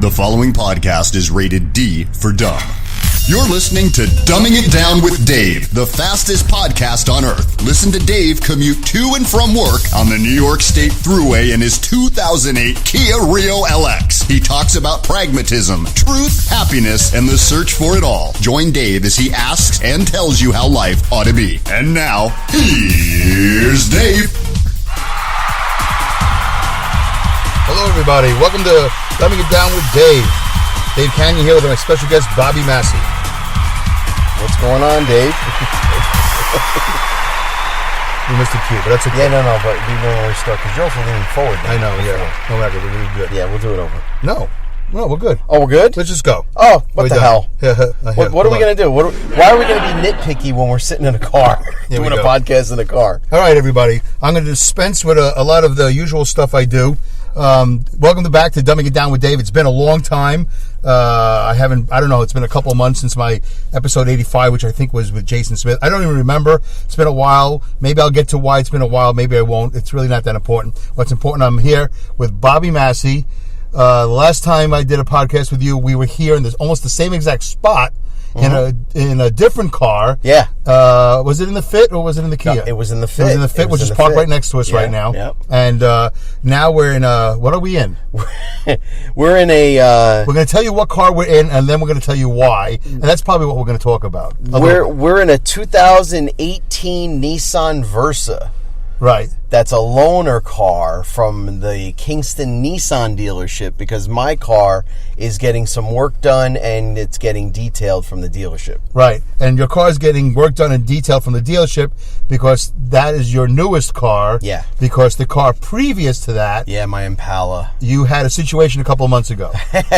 The following podcast is rated D for dumb. You're listening to Dumbing It Down with Dave, the fastest podcast on earth. Listen to Dave commute to and from work on the New York State Thruway in his 2008 Kia Rio LX. He talks about pragmatism, truth, happiness, and the search for it all. Join Dave as he asks and tells you how life ought to be. And now, here's Dave. Hello, everybody. Welcome to Dumbing It Down with Dave. Dave-Kanyan here with my special guest, Bobby-Masi. What's going on, Dave? We missed a cue, but that's okay. Yeah, no, but we don't always start because you're also leaning forward. I know, yeah. No matter, we're really good. Yeah, we'll do it over. No, we're good. Oh, we're good? Let's just go. Oh, what the hell? What are we going to do? Why are we going to be nitpicky when we're sitting in a car doing a podcast in a car? All right, everybody. I'm going to dispense with a lot of the usual stuff I do. Welcome back to Dumbing It Down with Dave. It's been a long time. I don't know, it's been a couple of months since my episode 85, which I think was with Jason Smith. I don't even remember. It's been a while. Maybe I'll get to why it's been a while. Maybe I won't. It's really not that important. What's important, I'm here with Bobby-Masi. The last time I did a podcast with you, we were here in almost the same exact spot. Mm-hmm. in a different car. Yeah. Was it in the Fit or was it in the Kia? No, it was in the Fit. It was in the Fit, which is parked right next to us right now. Yep. And now we're in what are we in? We're in a... we're going to tell you what car we're in, and then we're going to tell you why. And that's probably what we're going to talk about. We're in a 2018 Nissan Versa. Right. That's a loaner car from the Kingston Nissan dealership because my car is getting some work done and it's getting detailed from the dealership. Right. And your car is getting work done and detailed from the dealership because that is your newest car. Yeah. Because the car previous to that... Yeah, my Impala. You had a situation a couple of months ago.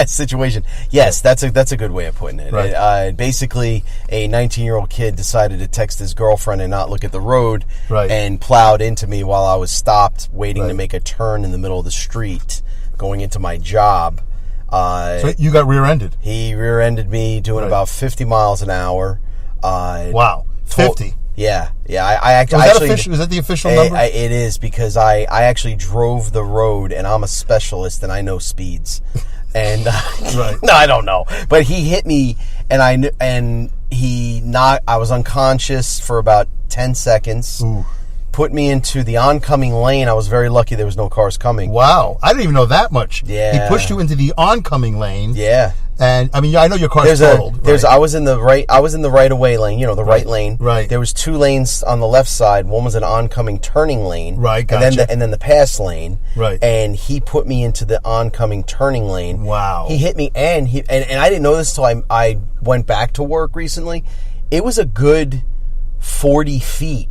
Situation. Yes, that's a good way of putting it. Right. Basically, a 19-year-old kid decided to text his girlfriend and not look at the road and plowed into me while I was stopped waiting to make a turn in the middle of the street going into my job. So you got rear-ended? He rear-ended me doing about 50 miles an hour. Wow. 50? Yeah. I actually... Was that the official number? It is because I actually drove the road and I'm a specialist and I know speeds. And no, I don't know. But he hit me and I was unconscious for about 10 seconds. Ooh. Put me into the oncoming lane. I was very lucky there was no cars coming. Wow. I didn't even know that much. Yeah. He pushed you into the oncoming lane. Yeah. And I mean, I know your car's totaled. I was in the right of way lane, the right lane. Right. There was two lanes on the left side. One was an oncoming turning lane. Right, gotcha. And then the pass lane. Right. And he put me into the oncoming turning lane. Wow. He hit me and I didn't know this until I went back to work recently. It was a good 40 feet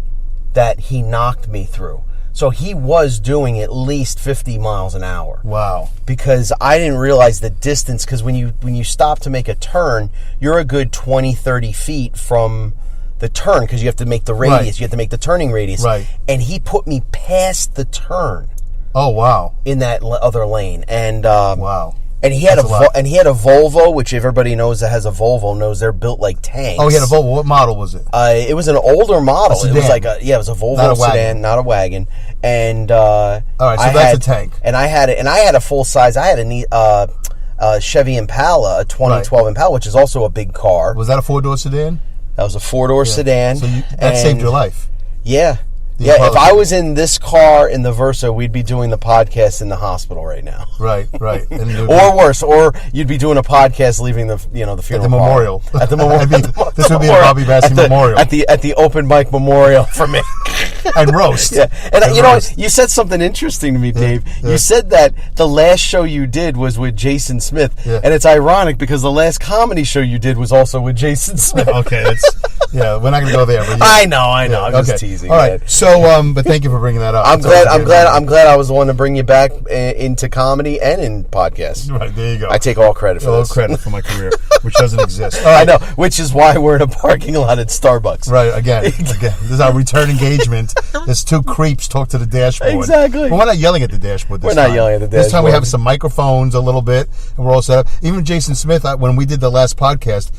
that he knocked me through. So he was doing at least 50 miles an hour. Wow. Because I didn't realize the distance, because when you stop to make a turn, you're a good 20, 30 feet from the turn, because you have to make the radius. Right. You have to make the turning radius. Right. And he put me past the turn. Oh, wow. In that other lane. And wow. And he had a Volvo, which everybody knows that has a Volvo knows they're built like tanks. Oh, he had a Volvo. What model was it? It was an older model. It was like it was a Volvo sedan, not a wagon. And all right, so that's a tank. And I had a full size. I had a Chevy Impala, a 2012 Impala, which is also a big car. Was that a 4-door sedan? That was a 4-door sedan. So that saved your life. Yeah. Yeah, if I was in this car in the Versa, we'd be doing the podcast in the hospital right now. Right. Or worse, or you'd be doing a podcast leaving the funeral at the memorial. At the memorial. This would be a Bobby-Masi memorial. At the open mic memorial for me. And roast. Yeah. And you said something interesting to me, Dave. Yeah. You said that the last show you did was with Jason Smith. Yeah. And it's ironic because the last comedy show you did was also with Jason Smith. Okay, we're not going to go there. But I know. I'm just teasing. All right. Man. So, but thank you for bringing that up. I'm glad I was the one to bring you back into comedy and in podcasts. Right, there you go. I take all credit for this. All credit for my career, which doesn't exist. Right. I know, which is why we're in a parking lot at Starbucks. Right, again, this is our return engagement. There's two creeps talk to the dashboard. Exactly. But we're not yelling at the dashboard this time. We're not yelling at the dashboard. This time we have some microphones a little bit, and we're all set up. Even Jason Smith, when we did the last podcast,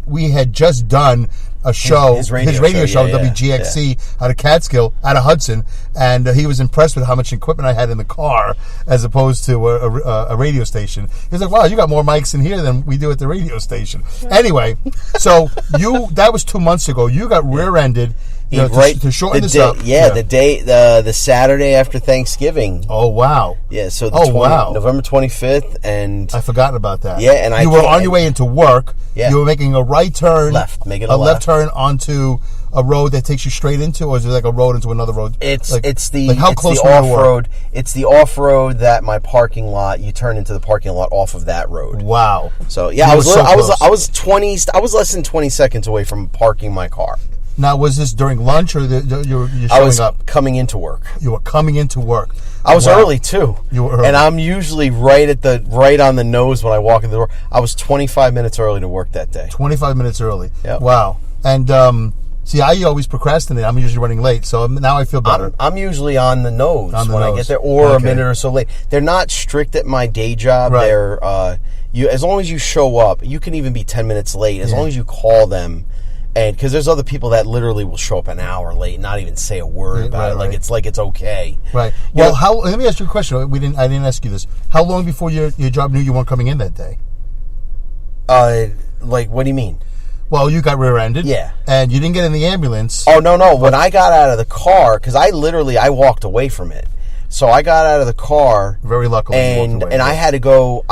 we had just done a show, his radio show, yeah, WGXC, out of Catskill, out of Hudson, and he was impressed with how much equipment I had in the car as opposed to a radio station. He was like, wow, you got more mics in here than we do at the radio station. Anyway, so that was 2 months ago. You got rear-ended. To shorten this up. Yeah, the Saturday after Thanksgiving. Oh, wow. Yeah, so November 25th, and I forgot about that. Yeah, and you were on your way into work. Yeah. You were making a right turn. Making a left turn onto a road that takes you straight into, or is it like a road into another road? It's the off-road. It's the off-road that my parking lot, you turn into the parking lot off of that road. Wow. So, yeah, I was less than 20 seconds away from parking my car. Now, was this during lunch or you're showing up? I was coming into work. You were coming into work. I was early too. You were early. And I'm usually right on the nose when I walk in the door. I was 25 minutes early to work that day. 25 minutes early. Yep. Wow. And see, I always procrastinate. I'm usually running late, so now I feel better. I'm usually on the nose I get there, or a minute or so late. They're not strict at my day job. Right. They're as long as you show up, you can even be 10 minutes late as long as you call them. And because there's other people that literally will show up an hour late, and not even say a word about it, like it's okay. Right. Well, let me ask you a question. I didn't ask you this. How long before your job knew you weren't coming in that day? Like, what do you mean? Well, you got rear-ended. Yeah. And you didn't get in the ambulance. Oh, no. When I got out of the car, because I walked away from it. So I got out of the car. Very luckily. And I had to go.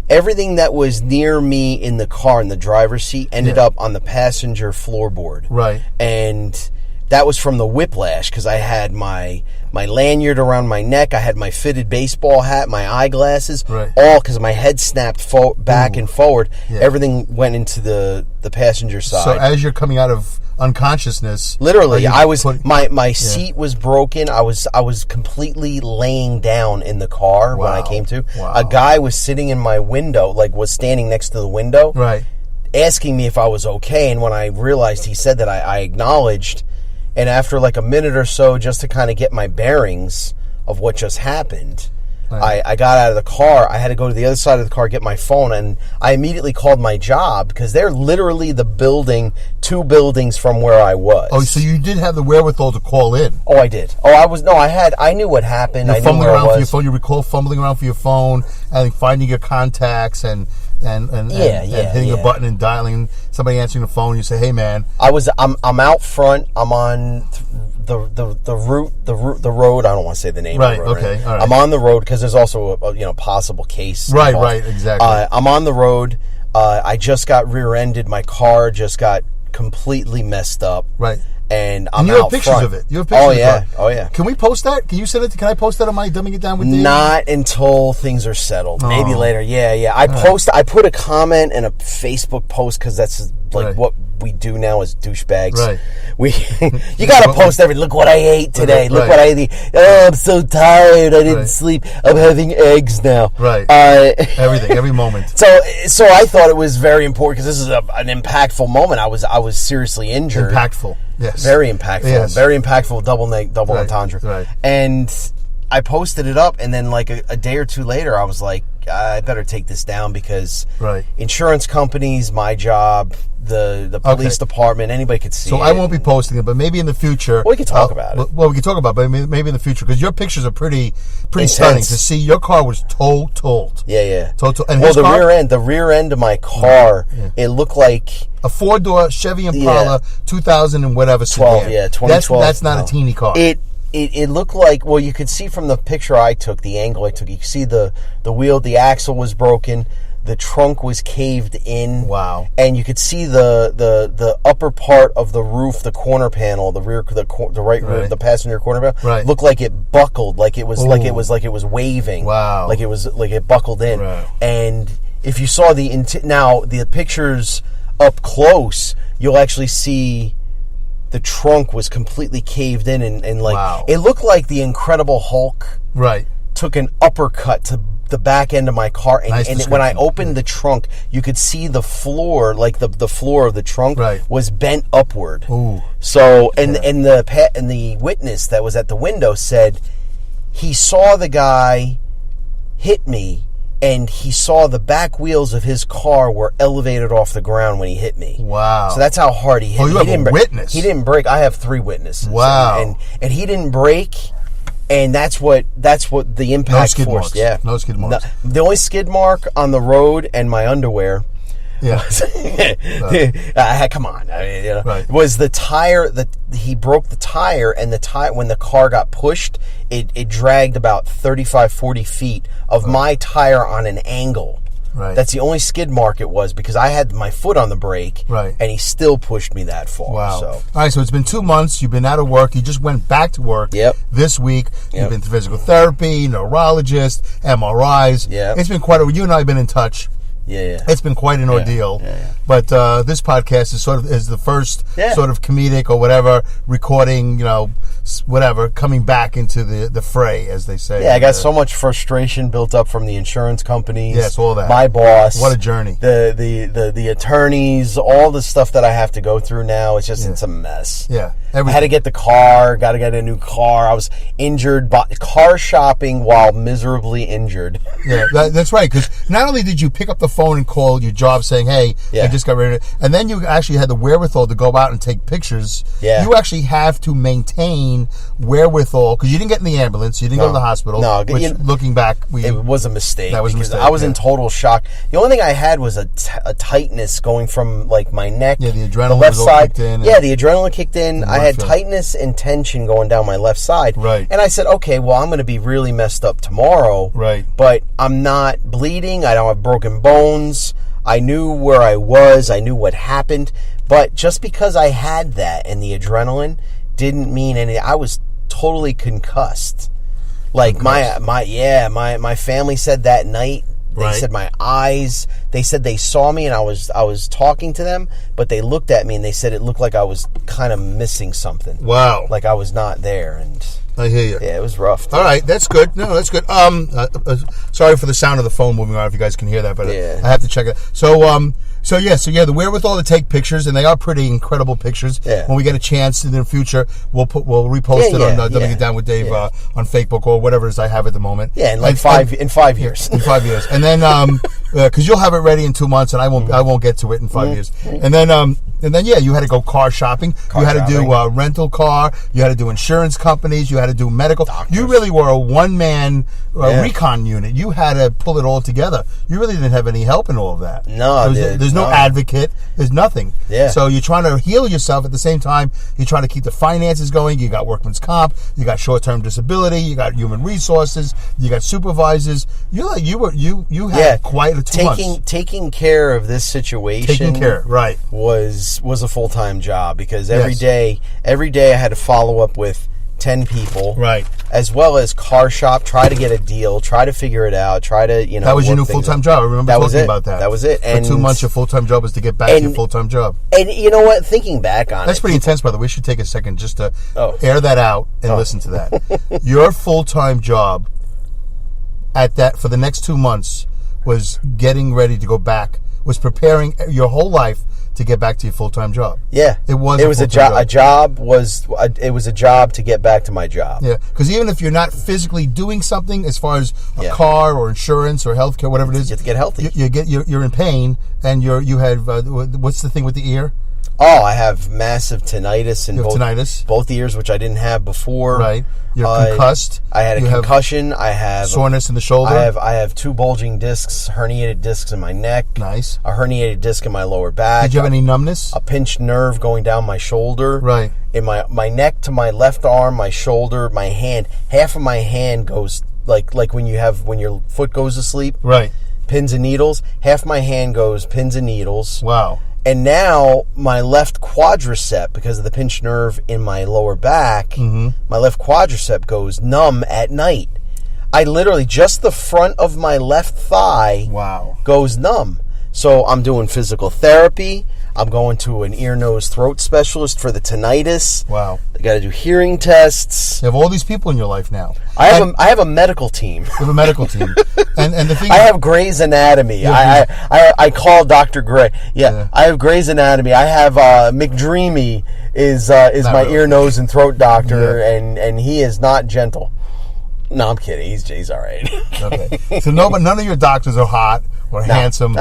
Everything that was near me in the car, in the driver's seat, ended up on the passenger floorboard. Right. And that was from the whiplash, because I had my lanyard around my neck, I had my fitted baseball hat, my eyeglasses, all because my head snapped back and forward. Yeah. Everything went into the passenger side. So as you're coming out of unconsciousness, literally, my seat was broken. I was completely laying down in the car when I came to. Wow. A guy was sitting in my window, was standing next to the window, asking me if I was okay. And when I realized he said that, I acknowledged. And after a minute or so, just to kind of get my bearings of what just happened, I got out of the car. I had to go to the other side of the car, get my phone, and I immediately called my job, because they're literally two buildings from where I was. Oh, so you did have the wherewithal to call in? Oh, I did. I knew what happened. I knew fumbling where around I was. for your phone. You recall fumbling around for your phone and finding your contacts and hitting a button and dialing somebody answering the phone. You say, "Hey, man." I'm out front. I'm on the road. I don't want to say the name of the road. Okay. All right. I'm on the road because there's also a possible case. Right. Exactly. I'm on the road. I just got rear-ended. My car just got completely messed up. Right. And you have pictures of it. You have pictures of it. Oh, yeah. Can we post that? Can you send it? Can I post that on my Dumbing It Down with Dave? Not until things are settled. Maybe later. Yeah. I put a comment in a Facebook post, because that's what we do now as douchebags. Right. You got to post everything. Look what I ate today. Look what I ate. Oh, I'm so tired. I didn't sleep. I'm having eggs now. Right. Everything, every moment. So I thought it was very important, because this is an impactful moment. I was seriously injured. Impactful. Yes. Very impactful. Yes. Very impactful. Double entendre. Right. And I posted it up, and then a day or two later, I was like, I better take this down, because insurance companies, my job, the police department, anybody could see it. So I won't be posting it, but maybe in the future... Well, we can talk about it. Well, we can talk about it, but maybe in the future, because your pictures are pretty stunning to see. Your car was totaled. Yeah. Total. And the rear end of my car, it looked like... a four-door Chevy Impala, 2000 and whatever. 2012. That's not a teeny car. It looked like, well, you could see from the picture I took, the angle I took, you could see the wheel, the axle was broken, the trunk was caved in. Wow. And you could see the upper part of the roof, the corner panel, the rear, the right roof, the passenger corner panel, looked like it buckled, like it was waving. Wow. Like it buckled in. Right. And if you saw the pictures up close, you'll actually see the trunk was completely caved in, and it looked like the Incredible Hulk took an uppercut to the back end of my car, and when I opened the trunk, you could see the floor, the floor of the trunk was bent upward. Ooh. So and the witness that was at the window said he saw the guy hit me, and he saw the back wheels of his car were elevated off the ground when he hit me. Wow. So that's how hard he hit me. You have a witness. He didn't break. I have 3 witnesses. Wow. And he didn't break, and that's what the impact no skid force. Marks. Yeah. No skid marks. No, the only skid mark on the road and my underwear. Yeah. Come on. I mean, right. Was the tire that he broke the tire, and the tire, when the car got pushed, it dragged about 35-40 feet of my tire on an angle. Right. That's the only skid mark it was, because I had my foot on the brake, right, and he still pushed me that far. Wow. So. All right, so it's been 2 months. You've been out of work. You just went back to work this week. You've been to physical therapy, neurologist, MRIs. Yeah. It's been quite you and I have been in touch. Yeah. It's been quite an ordeal. Yeah. But this podcast is the first sort of comedic or whatever recording, whatever, coming back into the fray, as they say. Yeah, I got so much frustration built up from the insurance companies. Yes, all that. My boss. What a journey. The attorneys, all the stuff that I have to go through now. It's just it's a mess. Yeah. I had to get the car. Got to get a new car. I was injured. Car shopping while miserably injured. Yeah, that's right. Because not only did you pick up the phone and call your job saying, "Hey, I just got ready," and then you actually had the wherewithal to go out and take pictures. Yeah. You actually have to maintain wherewithal because you didn't get in the ambulance. You didn't go to the hospital. No, which, looking back, it was a mistake. That was a mistake. I was in total shock. The only thing I had was a tightness going from like my neck. Yeah, the adrenaline left side. Kicked in. Yeah, the adrenaline kicked in. I had tightness and tension going down my left side. Right. And I said, okay, well, I'm going to be really messed up tomorrow. Right. But I'm not bleeding. I don't have broken bones. I knew where I was. I knew what happened. But just because I had that and the adrenaline didn't mean anything. I was totally concussed. Like my family said that night. They said my eyes. They said they saw me and I was talking to them, but they looked at me and they said it looked like I was kind of missing something. Wow. Like I was not there. And I hear you. Yeah, it was rough. All right, that's good. No, that's good. Sorry for the sound of the phone moving on if you guys can hear that, but I have to check it. So the wherewithal to take pictures, and they are pretty incredible pictures. Yeah. When we get a chance in the future, we'll repost it on Dumbing It Down with Dave on Facebook or whatever it is I have at the moment. Yeah, in 5 years. In 5 years, and then because you'll have it ready in 2 months, and I won't get to it in 5 years, and then you had to go car shopping. You had to do rental car. You had to do insurance companies. You had to do medical. Doctors. You really were a one-man recon unit. You had to pull it all together. You really didn't have any help in all of that. No, there's no advocate. There's nothing. Yeah. So you're trying to heal yourself at the same time. You're trying to keep the finances going. You got workman's comp. You got short-term disability. You got human resources. You got supervisors. You had quite a 2 months. Taking care of this situation. Taking care, right? Was a full-time job because every day I had to follow up with 10 people, right? As well as car shop, try to get a deal, try to figure it out, try to That was your new full-time job. I remember talking about that. That was it. And for 2 months, your full-time job was to get back to your full-time job. And you know what? Thinking back on that's pretty intense, brother. We should take a second just to air that out and listen to that. Your full-time job for the next 2 months was getting ready to go back. Was preparing your whole life to get back to your full-time job. Yeah, it was a job. It was a job to get back to my job. Yeah, because even if you're not physically doing something, as far as a car or insurance or healthcare, whatever it is, you have to get healthy. You're in pain, and you have what's the thing with the ear? Oh, I have massive tinnitus in both ears, which I didn't have before. Right. You're concussed. I had a concussion. I have soreness in the shoulder. I have 2 bulging discs, herniated discs in my neck. Nice. A herniated disc in my lower back. Did you have any numbness? A pinched nerve going down my shoulder. Right. In my neck to my left arm, my shoulder, my hand. Half of my hand goes like when your foot goes to sleep. Right. Pins and needles. Half my hand goes pins and needles. Wow. And now my left quadricep, because of the pinched nerve in my lower back, my left quadricep goes numb at night. I literally, just the front of my left thigh goes numb. So I'm doing physical therapy. I'm going to an ear, nose, throat specialist for the tinnitus. Wow. I got to do hearing tests. You have all these people in your life now. I have a medical team. You have a medical team. and the thing I have Grey's Anatomy. I call Dr. Gray. Yeah, I have Grey's Anatomy. I have McDreamy is my ear, nose, and throat doctor, and he is not gentle. No, I'm kidding. He's all right. Okay. So none of your doctors are hot or handsome.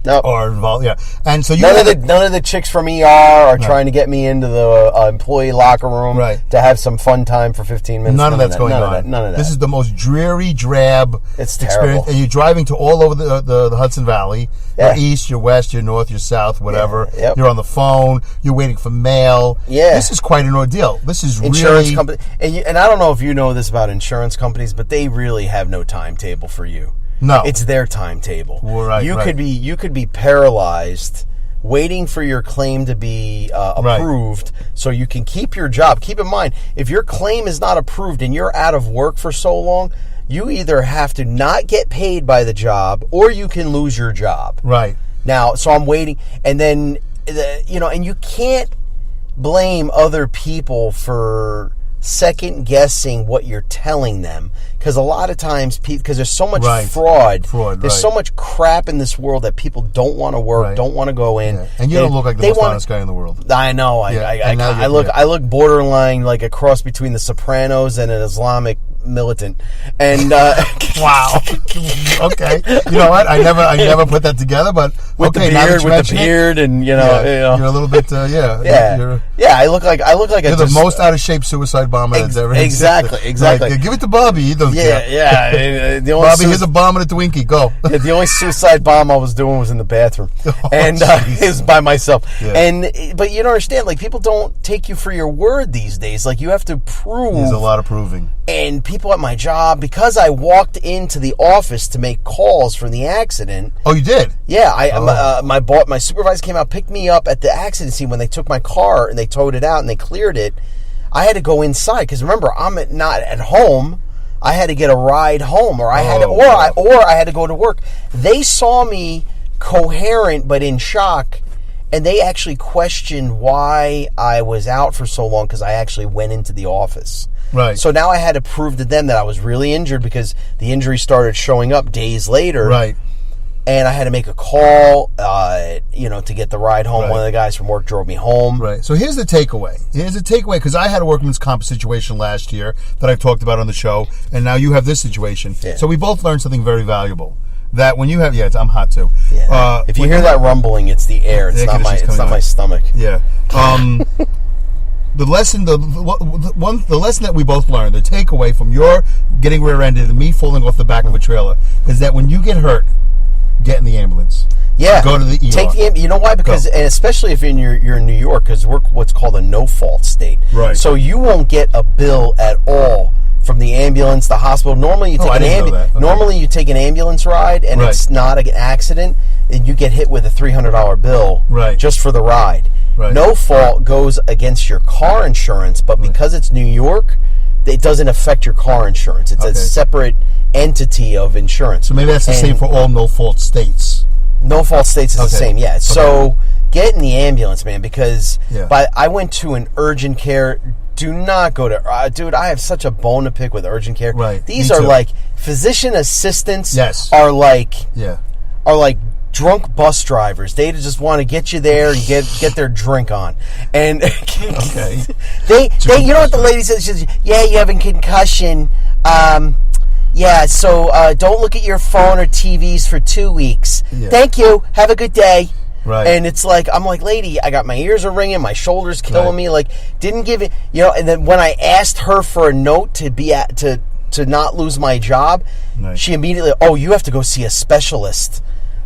No. Or involved, yeah. And so none of the chicks from ER are trying to get me into the employee locker room to have some fun time for 15 minutes. None of that's going on. None of that. This is the most dreary, drab experience. And you're driving to all over the Hudson Valley. You're east, you're west, you're north, you're south, whatever. Yeah. Yep. You're on the phone. You're waiting for mail. Yeah. This is quite an ordeal. This is insurance really... company, and I don't know if you know this about insurance companies, but they really have no timetable for you. No, it's their timetable. Right, you could be paralyzed waiting for your claim to be approved so you can keep your job. Keep in mind, if your claim is not approved and you're out of work for so long, you either have to not get paid by the job or you can lose your job. Right. Now, so I'm waiting, and then and you can't blame other people for second guessing what you're telling them, because a lot of times because there's so much fraud, there's so much crap in this world that people don't want to work, don't want to go in, and you don't look like the most honest guy in the world. I know. I look borderline like a cross between the Sopranos and an Islamic militant, and wow. Okay, you know what? I never put that together, but with the beard, and you're a little bit, I look like you're the most out of shape suicide bomber that's ever exactly. Like, give it to Bobby. He doesn't care. Bobby, here's a bomb and a Twinkie. Go. Yeah, the only suicide bomb I was doing was in the bathroom, and it was by myself. Yeah. But you don't understand. Like, people don't take you for your word these days. Like, you have to prove. There's a lot of proving. And people at my job, because I walked into the office to make calls from the accident. Oh, you did? Yeah, my supervisor came out, picked me up at the accident scene when they took my car and they towed it out and they cleared it. I had to go inside because remember, I'm not at home. I had to get a ride home, or I had to go to work. They saw me coherent but in shock, and they actually questioned why I was out for so long because I actually went into the office. Right. So now I had to prove to them that I was really injured because the injury started showing up days later. Right. And I had to make a call, to get the ride home. Right. One of the guys from work drove me home. Right. So here's the takeaway. Because I had a workman's comp situation last year that I've talked about on the show, and now you have this situation. Yeah. So we both learned something very valuable. That when you have, I'm hot too. Yeah. If you hear that rumbling, it's the air. It's not my stomach. Yeah. The lesson that we both learned, the takeaway from your getting rear-ended and me falling off the back of a trailer, is that when you get hurt, get in the ambulance. Yeah, go to the ER. Take the. You know why? Because and especially if you're in New York, because we're what's called a no-fault state. Right. So you won't get a bill at all from the ambulance, the hospital. Normally you take Normally you take an ambulance ride, and it's not an accident, and you get hit with a $300 bill just for the ride. Right. No fault goes against your car insurance, but because it's New York, it doesn't affect your car insurance. It's a separate entity of insurance. So maybe that's the same for all no-fault states. No-fault states is the same, yeah. So get in the ambulance, man, because I went to an urgent care. Do not go to... dude, I have such a bone to pick with urgent care. Right. These are like physician assistants are like drunk bus drivers. They just want to get you there and get their drink on. And they you know what the lady says? She says, you have a concussion. So don't look at your phone or TVs for 2 weeks. Yeah. Thank you. Have a good day. Right. And it's like, I'm like, lady, I got my ears are ringing, my shoulders killing me. Like, didn't give it, and then when I asked her for a note to not lose my job, she immediately, you have to go see a specialist.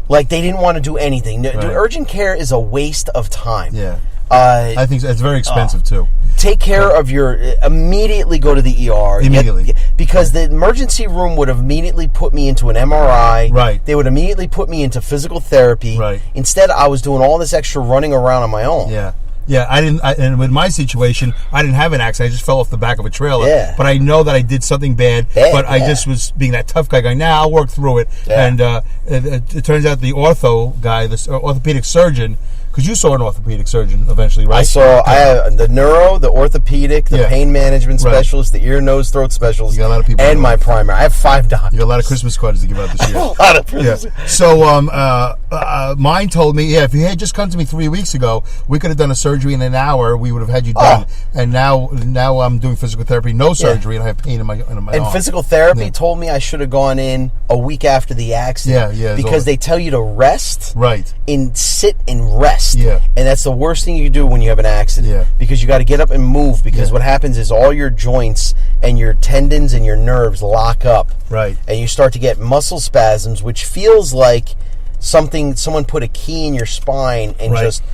Like, they didn't want to do anything. Urgent care is a waste of time. Yeah. I think it's very expensive, too. Take care of immediately go to the ER. Immediately. Because the emergency room would immediately put me into an MRI. Right. They would immediately put me into physical therapy. Right. Instead, I was doing all this extra running around on my own. Yeah. Yeah, and with my situation, I didn't have an accident. I just fell off the back of a trailer. Yeah. But I know that I did something bad. But I just was being that tough guy going, I'll work through it. Yeah. And it turns out the ortho guy, the orthopedic surgeon, because you saw an orthopedic surgeon eventually, right? I have the neuro, the orthopedic, the pain management specialist, the ear, nose, throat specialist, you got a lot of people and my primary. I have 5 doctors. You got a lot of Christmas cards to give out this year. A lot of Christmas. Yeah. So, Mine told me, if you had just come to me 3 weeks ago, we could have done a surgery in an hour. We would have had you done. And now I'm doing physical therapy, no surgery, and I have pain in my arm. And physical therapy told me I should have gone in a week after the accident. Because they tell you to rest. Right. And sit and rest. Yeah. And that's the worst thing you can do when you have an accident. Yeah. Because you got to get up and move. Because what happens is all your joints and your tendons and your nerves lock up. Right. And you start to get muscle spasms, which feels like someone put a key in your spine and just,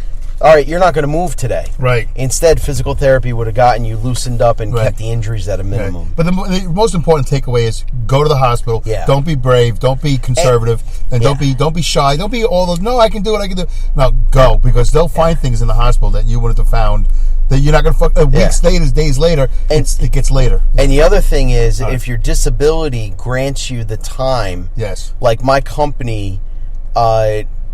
all right, you're not going to move today. Right. Instead, physical therapy would have gotten you loosened up and kept the injuries at a minimum. But the most important takeaway is go to the hospital. Yeah. Don't be brave. Don't be conservative. And don't be shy. Don't be all those, no, I can do it. No, go. Because they'll find things in the hospital that you wouldn't have found that you're not going to fuck. Weeks later, days later, it gets later. And the other thing is, if your disability grants you the time, like my company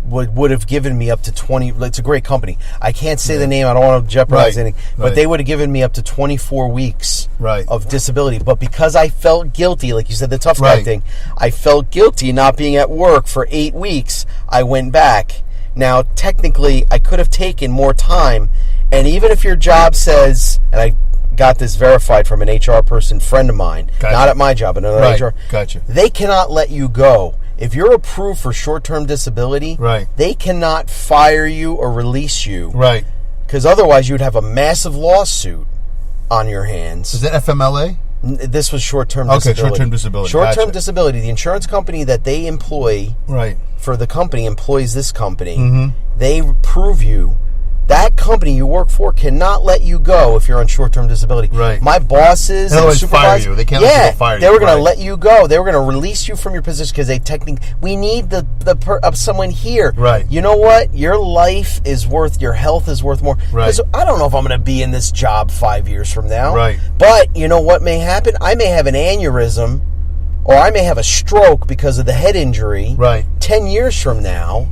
would have given me up to 20. It's a great company. I can't say the name. I don't want to jeopardize anything. But they would have given me up to 24 weeks of disability. But because I felt guilty, like you said, the tough guy thing, I felt guilty not being at work for 8 weeks. I went back. Now, technically, I could have taken more time. And even if your job says, and I got this verified from an HR person, friend of mine, not at my job, another HR, they cannot let you go. If you're approved for short-term disability, they cannot fire you or release you. Right. Because otherwise you would have a massive lawsuit on your hands. Is that FMLA? This was short-term disability. Short-term disability. Short-term disability. The insurance company that they employ for the company employs this company. Mm-hmm. They approve you. That company you work for cannot let you go if you're on short-term disability. Right. My bosses and supervisors, fire you. They can't let you fire you. They were going to let you go. They were going to release you from your position because we need someone here. Right. You know what? Your life is worth, your health is worth more. Right. Because I don't know if I'm going to be in this job 5 years from now. Right. But you know what may happen? I may have an aneurysm or I may have a stroke because of the head injury. Right. 10 years from now.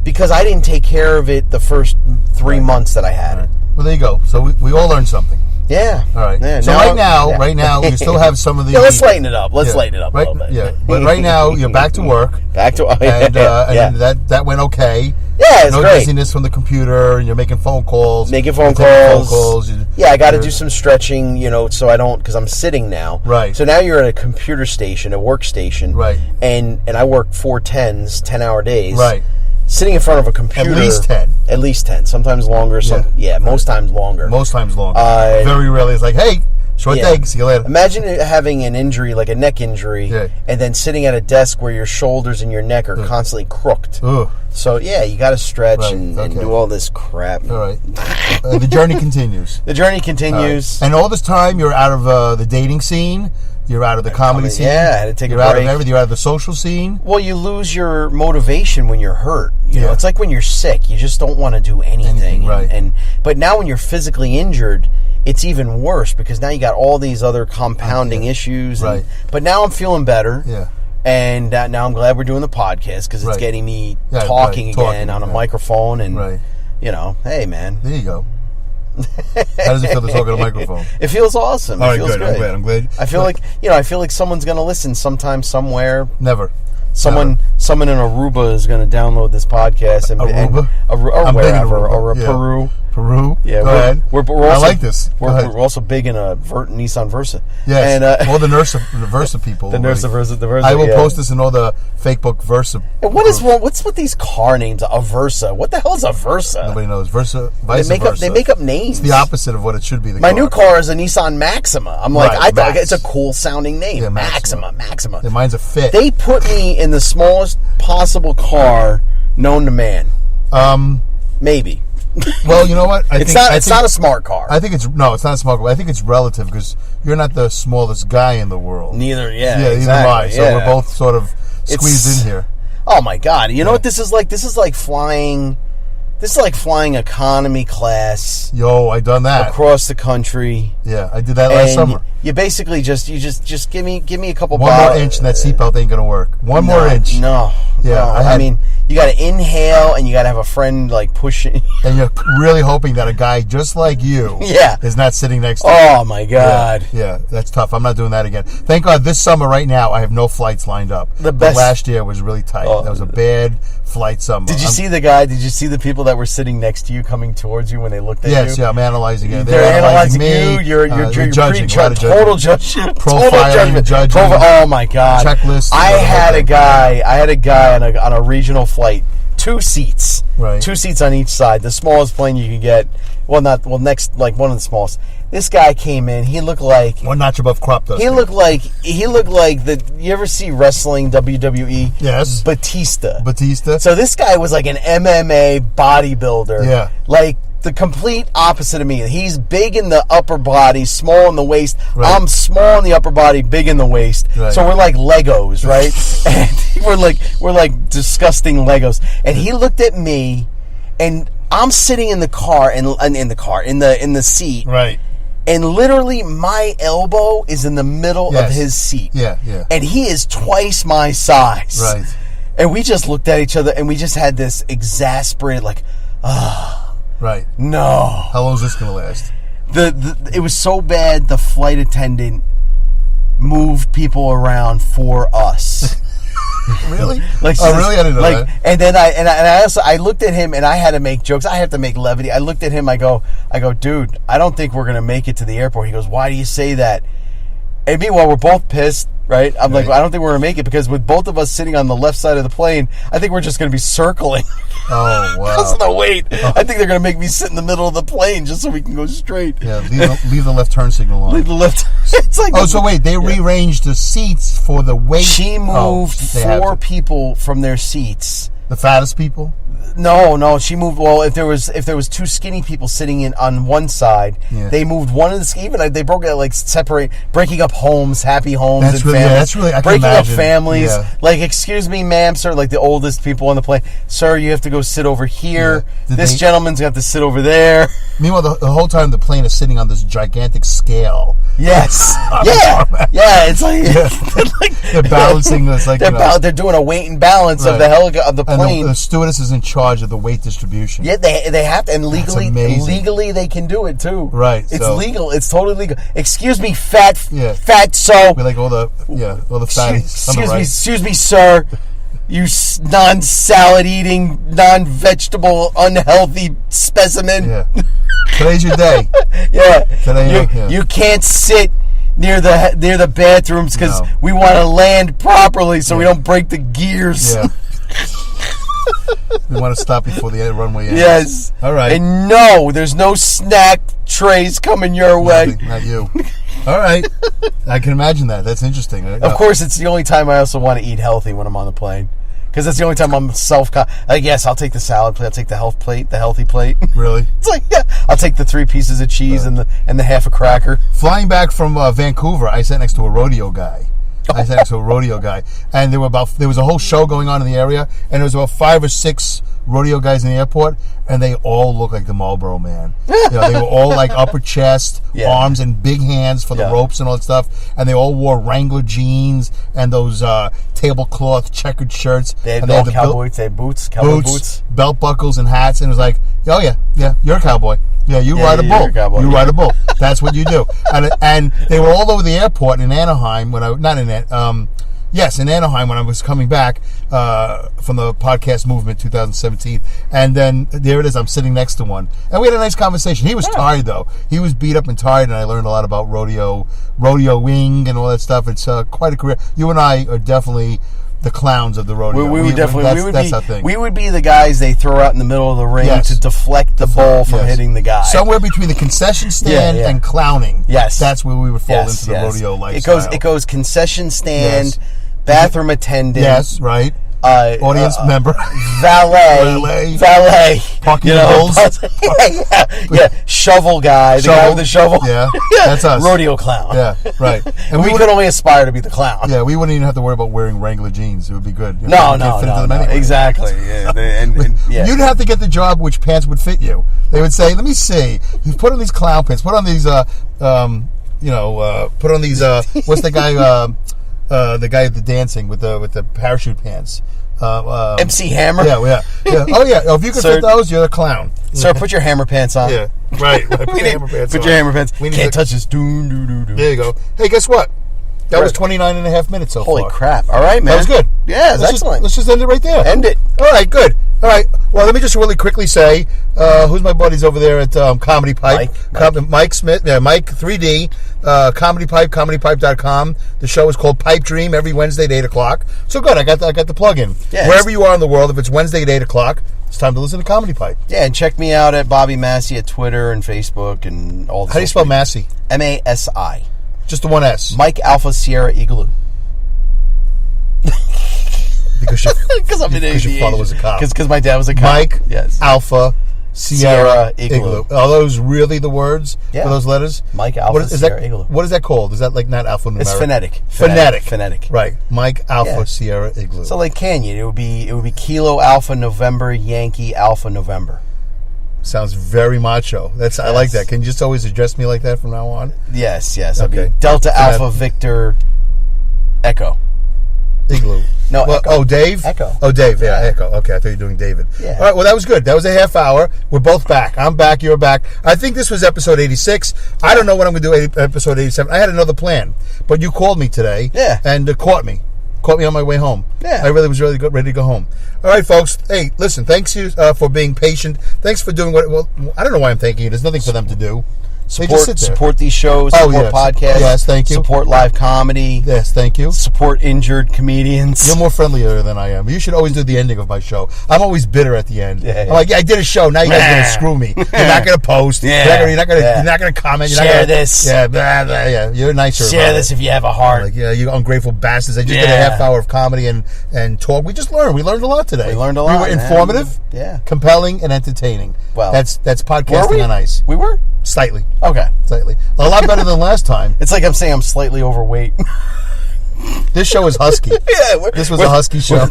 Because I didn't take care of it the first 3 months that I had it. Well, there you go. So we all learned something. Yeah. All right. Yeah, so right now, you still have some of the. Let's lighten it up. Let's lighten it up a little bit. Yeah. But right now, you're back to work. And that went okay. Yeah, it's no great. dizziness from the computer, and you're making phone calls. I got to do some stretching, so I don't, because I'm sitting now. Right. So now you're at a computer station, a workstation. Right. And I work 4 10-hour days. Right. Sitting in front of a computer. At least 10. At least 10. Sometimes longer. Most times longer. Most times longer. Very rarely it's like, hey, short day, see you later. Imagine having an injury, like a neck injury, and then sitting at a desk where your shoulders and your neck are constantly crooked. Ugh. So, you got to stretch and do all this crap. All right. The journey continues. The journey continues. Right. And all this time, you're out of the dating scene. You're out of the comedy scene. Yeah, I had to take a break. You're out of everything. You're out of the social scene. Well, you lose your motivation when you're hurt. You know, it's like when you're sick. You just don't want to do anything. Right. But now when you're physically injured, it's even worse because now you got all these other compounding issues. Right. But now I'm feeling better. Yeah. And now I'm glad we're doing the podcast because it's getting me talking again on a microphone. And, hey, man. There you go. How does it feel to talk on a microphone? It feels awesome. All right, it feels good. great. I'm glad. I feel like someone's going to listen sometime, somewhere. Never. Someone in Aruba is going to download this podcast and Aruba, or wherever, or Peru. Yeah, go ahead. We're also, I like this. We're also big in a Nissan Versa. Yes, and all the Versa people. The Versa. I will post this in all the fake book Versa. And what's with these car names? A Versa. What the hell is a Versa? Nobody knows. Versa. They make up names. It's the opposite of what it should be. My new car is a Nissan Maxima. I'm like, I thought it's a cool sounding name. Yeah, Maxima. Yeah, mine's a Fit. They put me in the smallest possible car known to man. Maybe. Well, you know what? It's not a smart car. I think it's not a smart car. I think it's relative because you're not the smallest guy in the world. Neither, exactly. Neither am I. So we're both sort of squeezed in here. Oh my God! You know what this is like? This is like flying. This is like flying economy class. Yo, I done that across the country. Yeah, I did that last summer. you basically just give me a couple. One more inch, and that seatbelt ain't gonna work. One more inch. No. Yeah. No. I mean, you got to inhale, and you got to have a friend like pushing. And you're really hoping that a guy just like you, is not sitting next to you. Oh my God. Yeah, that's tough. I'm not doing that again. Thank God, this summer right now I have no flights lined up. The best. But last year was really tight. That was a bad flight summer. Did you see the guy? Did you see the people that were sitting next to you coming towards you when they looked at you? Yes, yeah, I'm analyzing it. They're analyzing me. you. You're judging. Total judgment. Profiling, judging. Oh my God. Checklists. I had a guy on a regional flight. 2 seats. Right. 2 seats on each side. The smallest plane you could get. Next, like one of the smallest. This guy came in. He looked like one notch above crop dust. He looked like the. You ever see wrestling WWE? Yes. Batista. So this guy was like an MMA bodybuilder. Yeah. Like the complete opposite of me. He's big in the upper body, small in the waist. Right. I'm small in the upper body, big in the waist. Right. So we're like Legos, right? And we're like disgusting Legos. And he looked at me, and I'm sitting in the car in the seat. Right. And literally my elbow is in the middle of his seat. Yeah. And he is twice my size. Right. And we just looked at each other, and we just had this exasperated, like, right. No. How long is this going to last? It was so bad, the flight attendant moved people around for us. Really? Really? I didn't know that. And then I looked at him, and I had to make jokes. I have to make levity. I looked at him. I go, dude, I don't think we're gonna make it to the airport. He goes, why do you say that? And meanwhile, we're both pissed, right? I'm like, I don't think we're gonna make it because with both of us sitting on the left side of the plane, I think we're just gonna be circling. Oh wow! Because of the weight, I think they're gonna make me sit in the middle of the plane just so we can go straight. Yeah, leave the left turn signal on. Leave the left. It's like so wait, they rearranged the seats for the weight. She moved 4 people from their seats. The fattest people? No, she moved. Well, if there was 2 skinny people sitting in on one side, they moved one of the. Even they broke it like breaking up homes, happy homes, that's and really, families. Yeah, that's really. I can breaking imagine. Up families. Yeah. Like, excuse me, ma'am, sir. Like the oldest people on the plane, sir. You have to go sit over here. Yeah. This gentleman's got to sit over there. Meanwhile, the whole time the plane is sitting on this gigantic scale. Yes. Yeah. It's like they're balancing this. Like they're doing a weight and balance of the plane. And the stewardess is in charge of the weight distribution. Yeah, they have to, and legally they can do it too. Right. It's legal. It's totally legal. Excuse me, fat so. We like all the fatties. Excuse me, sir. You non-salad eating, non-vegetable, unhealthy specimen. Yeah. Today's your day. Yeah. You can't sit near the bathrooms because we want to land properly so we don't break the gears. Yeah. We want to stop before the runway ends. Yes. All right. And no, there's no snack trays coming your way. Not you. All right. I can imagine that. That's interesting. Of course, it's the only time I also want to eat healthy when I'm on the plane. Because that's the only time I'm yes, I'll take the salad plate. I'll take the healthy plate. Really? It's like, I'll take the 3 pieces of cheese and the half a cracker. Flying back from Vancouver, I sat next to a rodeo guy. And there was a whole show going on in the area, and there was about 5 or 6 rodeo guys in the airport, and they all looked like the Marlboro Man. They were all like upper chest, arms, and big hands for the ropes and all that stuff, and they all wore Wrangler jeans and those tablecloth checkered shirts. They had cowboy boots, belt buckles, and hats, and it was like, oh yeah, you're a cowboy. Yeah, you ride a bull. You ride a bull. That's what you do. And they were all over the airport in Anaheim in Anaheim when I was coming back from the podcast movement 2017. And then there it is. I'm sitting next to one. And we had a nice conversation. He was tired, though. He was beat up and tired, and I learned a lot about rodeoing and all that stuff. It's quite a career. You and I are definitely the clowns of the rodeo. We would be the guys they throw out in the middle of the ring to deflect the bull from hitting the guy. Somewhere between the concession stand and clowning. Yes. That's where we would fall into the rodeo lifestyle. It goes concession stand, bathroom attendant. Yes, right. Audience member. Valet. Parking bulls. Shovel guy. The guy with the shovel. Yeah, that's us. Rodeo clown. Yeah, right. And we could only aspire to be the clown. Yeah, we wouldn't even have to worry about wearing Wrangler jeans. It would be good. No. Exactly. Yeah. You'd have to get the job which pants would fit you. They would say, let me see. You put on these clown pants. Put on these put on these. What's the guy? The guy at the dancing with the parachute pants. MC Hammer. Yeah. Oh yeah. Oh, if you could fit those, you're a clown. Sir, put your hammer pants on. Yeah. Right. Put your hammer pants on. Put your hammer pants. Can't touch this. There you go. Hey, guess what? That was 29 and a half minutes so far. Holy crap. All right, man. That was good. Yeah, it's excellent. Let's just end it right there. End it. All right, good. All right. Well, let me just really quickly say, who's my buddies over there at Comedy Pipe? Mike Smith. Yeah, Mike 3D. Comedy Pipe, comedypipe.com. The show is called Pipe Dream every Wednesday at 8 o'clock. So good. I got the plug in. Yeah, wherever you are in the world, if it's Wednesday at 8 o'clock, it's time to listen to Comedy Pipe. Yeah, and check me out at bobby-masi at Twitter and Facebook and all the. How do you spell Massi? M-A-S-I. Just the one S. Mike Alpha Sierra Igloo. Because your father was a cop. Because my dad was a cop. Mike, yes. Alpha, Sierra, Igloo. Are those really the words for those letters? Mike Alpha, Sierra, Igloo. What is that called? Is that like not alphanumeric? It's phonetic. Phonetic. Right. Mike Alpha, Sierra, Igloo. So like Canyon, it would be Kilo Alpha November Yankee Alpha November. Sounds very macho. I like that. Can you just always address me like that from now on? Yes. Okay. Delta Alpha Victor Echo. Igloo. No, Echo. Oh, Dave? Echo. Oh, Dave, yeah, Echo. Okay, I thought you were doing David. Yeah. All right, well, that was good. That was a half hour. We're both back. I'm back, you're back. I think this was episode 86. I don't know what I'm going to do episode 87. I had another plan, but you called me today and caught me on my way home. Yeah. I really was ready to go home. All right, folks. Hey, listen, thanks you for being patient. Thanks for doing I don't know why I'm thanking you. There's nothing for them to do. Support these shows, support podcasts. Yes, thank you. Support live comedy. Yes, thank you. Support injured comedians. You're more friendlier than I am. You should always do the ending of my show. I'm always bitter at the end. I'm like, I did a show. Now you guys are going to screw me. You're not going to post. You're not going to comment. You're Share this. Yeah, blah, blah, yeah. You're nicer. Share this if you have a heart. Like, yeah, you ungrateful bastards. I just did a half hour of comedy and talk. We just learned. We learned a lot today. We learned a lot. We were informative, compelling, and entertaining. Well, that's podcasting on ice. We were? Slightly. Okay. Slightly. A lot better than last time. It's like I'm saying I'm slightly overweight. This show is husky. This was a husky show.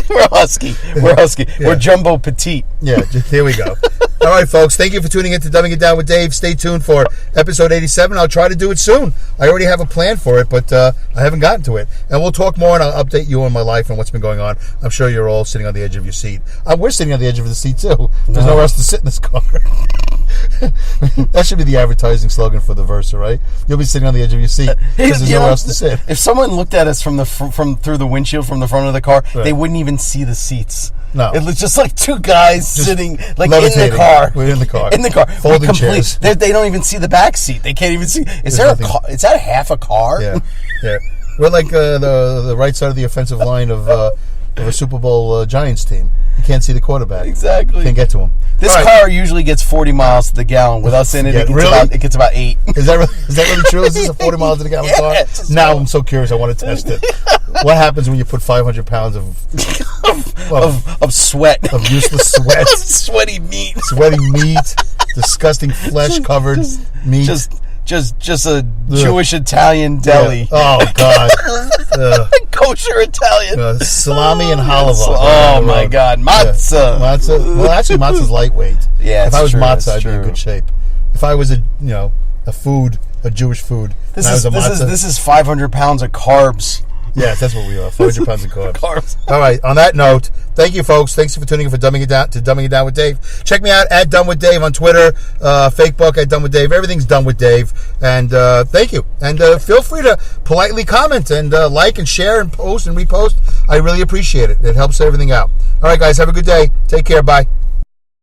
We're husky. We're husky. Yeah. We're jumbo petite. Yeah, here we go. All right, folks. Thank you for tuning in to Dumbing It Down with Dave. Stay tuned for episode 87. I'll try to do it soon. I already have a plan for it, but I haven't gotten to it. And we'll talk more, and I'll update you on my life and what's been going on. I'm sure you're all sitting on the edge of your seat. We're sitting on the edge of the seat, too. There's nowhere else to sit in this car. That should be the advertising slogan for the Versa, right? You'll be sitting on the edge of your seat because there's nowhere else to sit. If someone looked at us from through the windshield from the front of the car, they wouldn't even see the seats. No, it was just like two guys sitting like levitating. in the car. We're in the car. In the car, folding chairs. They don't even see the back seat. They can't even see. Is that half a car? Yeah. We're like the right side of the offensive line of a Super Bowl Giants team. You can't see the quarterback. Exactly. Can't get to him. This car usually gets 40 miles to the gallon. With us in it, it gets about 8. Is that really true? Is this a 40 miles to the gallon car? Now I'm so curious. I want to test it. What happens when you put 500 pounds of sweat, of useless sweat, of sweaty meat, disgusting flesh-covered meat? Just a Jewish Italian deli. Oh God, kosher Italian. Salami and halava. Oh my God, matzah. Matzah. Well, actually, matzah's lightweight. Yeah, if I was matzah, I'd be in good shape. If I was a Jewish food, this is 500 pounds of carbs. Yes, that's what we are. 500 pounds of carbs. All right. On that note, thank you, folks. Thanks for tuning in for Dumbing It Down with Dave. Check me out at Dumb with Dave on Twitter, Facebook at Dumb with Dave. Everything's Dumb with Dave. And thank you. And feel free to politely comment and like and share and post and repost. I really appreciate it. It helps everything out. All right, guys. Have a good day. Take care. Bye.